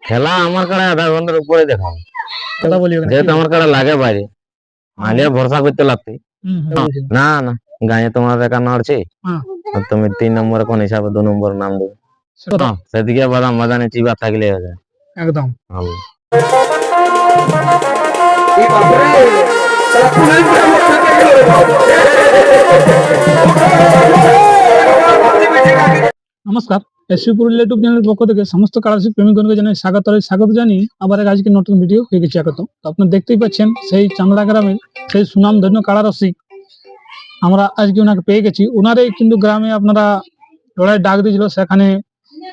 খেলা আমার কাড়া আধা ঘন্টার উপরে দেখাও, কথা বলি ওখানে যেহেতু আমার কাড়া লাগে বাইরে, মালিয়া ভরসা করতে লাগতে বুঝেছি। না না গাঁয়ে তোমার একা নড়ছে, হ্যাঁ, আর তুমি 3 নম্বরে কোন হিসাবে 2 নম্বর নাম দেবে, সেটা সেদিকে বাদাম বাদানে চিবা থাকলে হয়ে যায়। একদম। নমস্কার, এসপি পুরুলিয়া ইউটিউব চ্যানেলের পক্ষ থেকে সমস্ত কারাসিক প্রেমিকগণকে জানাই স্বাগত জানিয়ে আবার এক আজকে নতুন ভিডিও হয়ে গেছে আগত। তো আপনারা দেখতেই পাচ্ছেন সেই চান্দড়া গ্রামের সেই সুনামধন্য কারারসিক আমরা আজকে ওনাকে পেয়ে গেছি। ওনারই কিন্তু গ্রামে আপনারা লড়াই ডাক দিয়েছিল, সেখানে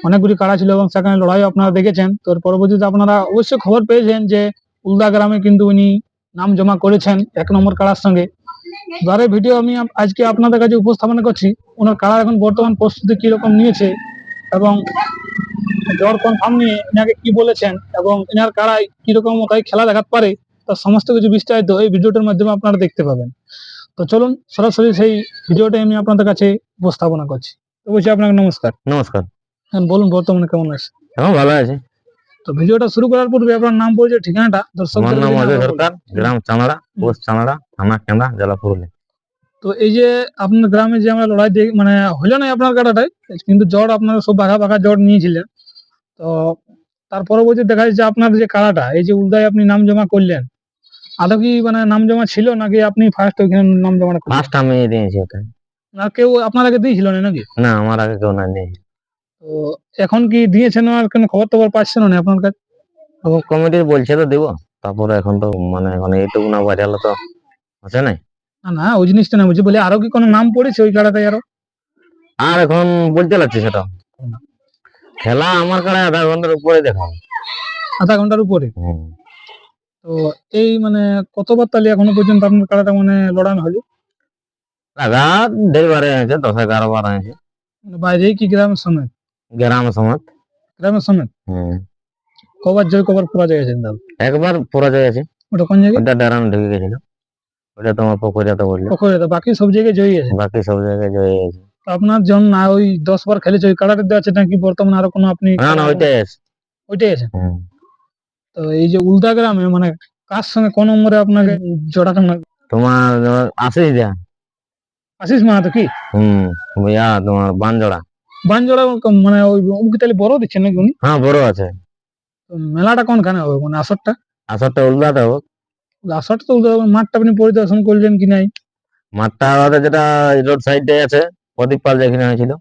অনেকগুলি কাড়া ছিল এবং সেখানে লড়াই আপনারা দেখেছেন। তো পরবর্তীতে আপনারা অবশ্যই খবর পেয়েছেন যে উলদা গ্রামে কিন্তু উনি নাম জমা করেছেন 1 নম্বর কাড়ার সঙ্গে। এবারে ভিডিও আমি আজকে আপনাদের কাছে উপস্থাপনা করছি ওনার কাড়া এখন বর্তমান প্রস্তুতি কিরকম নিয়েছে এবং জ্বর কনফার্ম নিয়ে এনাকে কি বলেছেন এবং এনার কাড়ায় কিরকম তাই খেলা দেখাতে পারে, তার সমস্ত কিছু বিস্তারিত এই ভিডিওটার মাধ্যমে আপনারা দেখতে পাবেন। তো চলুন সরাসরি সেই ভিডিওটা আমি আপনাদের কাছে উপস্থাপনা করছি। তো বলছি আপনাকে নমস্কার। নমস্কার। হ্যাঁ, বলুন বর্তমানে কেমন আছে? এখন ভালো আছে। তো ভিডিওটা শুরু করার পূর্বে আপনার নাম, পরিচয়, ঠিকানাটা আমার দর্শকদের নাম কাছে অজয় জানাবেন। সরকার, গ্রাম চাঁদড়া, পোস্ট চাঁদড়া, থানা কেন্দা, জেলা পুরুলিয়া। তো এই যে আপনার গ্রামে যে আমরা লড়াই মানে হইলো না আপনার কাটাটাই, কিন্তু জ্বর আপনারা সব বাঘা বাঘা জ্বর নিয়েছিলেন। তো তার পরবর্তী দেখা যাচ্ছে আপনার যে কাড়াটা এই যে উলদায় আপনি নাম জমা করলেন, আদৌ কি মানে নাম জমা ছিল নাকি আপনি ফার্স্ট ওইখানে নাম জমা করলেন? ফার্স্ট আমি দিয়েছি ওটা। না কেউ আপনার আগে দিয়েছিল না নাকি? না আমার আগে কেউ না দিয়েছে। তো এখন কি দিয়েছেন আর কোনো খবর টবর পাচ্ছেন না আপনার কাছে? কমিটি বলছে তো দিব, তারপরে এখন তো মানে এখন এইটুকু না বাজালে তো আছে না। না না ওই জিনিসটা না বুঝি, বলে আরো কি কোনো নাম পড়েছে ওই কাড়াটাই আরো? আর এখন বলতে লাগছে সেটা, খেলা আমার কাড়া আধা ঘন্টার উপরে দেখাও। আধা ঘন্টার উপরে? তো এই মানে কতবার তাহলে এখনো পর্যন্ত আপনার কাড়াটা মানে লড়ানো হলো? লাগা 2 বারে আছে, 10-11 বার আছে। মানে বাইরে কি গ্রামের সমেত? গ্রাম সমাজ। গ্রামের সমেত কবার জয় কবার পরাজয় গেছেন দাদা? একবার পরাজয় আছে, ওটা কোন জায়গায়? ওটা ডারান ঢুকে গেছিল, ওটা তোমার পকরিয়াতে বললো। পকরে? বাকি সব জায়গায় জয়ী আছে? বাকি সব জায়গায় জয় আছে। তো আপনার যখন না ওই 10 বার খেলেছে ওই কাড়াটা দেওয়া আছে নাকি বর্তমানে আরো কোনো আপনি? না না ওইটাই আছে। ওইটাই আছে। তো এই যে উলদা গ্রামে মানে কার সঙ্গে কোন নম্বরে আপনাকে জোড়াটা তোমার আশিস দেয়া। আশিস মাহাতো কি? ভাইয়া তোমার বানজোড়া। বানজোড়া মানে ওই কি তাহলে বড় দিচ্ছেন নাকি উনি? হ্যাঁ বড় আছে। তো মেলাটা কোনখানে হবে মানে আসরটা? আসরটা উল্লাতে হোক। আসরটা তো উলদা, মাঠটা আপনি পরিদর্শন করলেন কি নাই? মাঠটা আমাদের যেটা রোড সাইডে আছে, প্রদীপ পাল যেখানে হয়েছিল।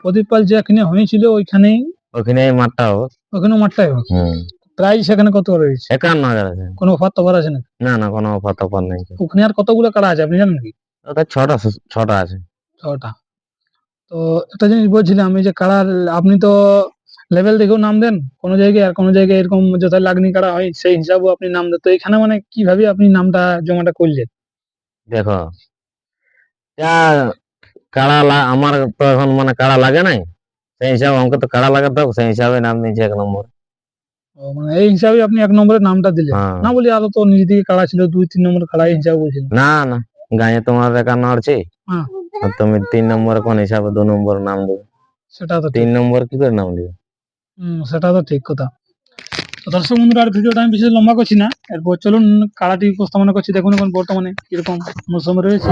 প্রদীপ পাল যেখানে হয়েছিল ওইখানেই? ওখানে মাঠটা হোক। ওখানে মাঠটাই হোক। প্রাইস সেখানে কত রয়েছে? 51,000 আছে। কোনো অফার টফার আছে নাকি? না না কোনো অফার টফার নেই। ওখানে আর কতগুলো কাড়া আছে আপনি জানেন কি? ওটা ছটা আছে। 6টা। তো একটা জিনিস বলছিলাম, এই যে কাড়ার আপনি তো লেভেল দেখেও নাম দেন কোন জায়গায়, আর কোন জায়গায় এরকম যথা লাগনি কাড়া হয় সেই হিসাবেও আপনি নাম দেন। তো এখানে মানে কিভাবে আপনি নামটা জমাটা করলেন? দেখো যা আমার তো এখন মানে কাড়া লাগে নাই, সেই হিসাবে আমাকে তো কাড়া লাগাতে হবে, সেই হিসাবে নাম নিয়েছে 1 নম্বর। মানে এই হিসাবে আপনি 1 নম্বরের নামটা দিলেন? না বলি আরো তো নিজে দিকে কাড়া ছিল 2-3 নম্বর কাড়া এই হিসাবে বলছিলেন? না না গাঁয়ে তোমার একা নড়ছে, আর তুমি 3 নম্বরে কোন হিসাবে 2 নম্বর নাম দেবে? সেটা তো 3 নম্বর কি করে নাম দিবে? সেটা তো ঠিক কথা। তো দর্শক বন্ধুরা আর ভিডিওটা আমি বিশেষ লম্বা করছি না, এরপর চলুন কাড়াটি উপস্থাপনা করছি। দেখুন এখন বর্তমানে কিরকম মৌসুমে রয়েছে।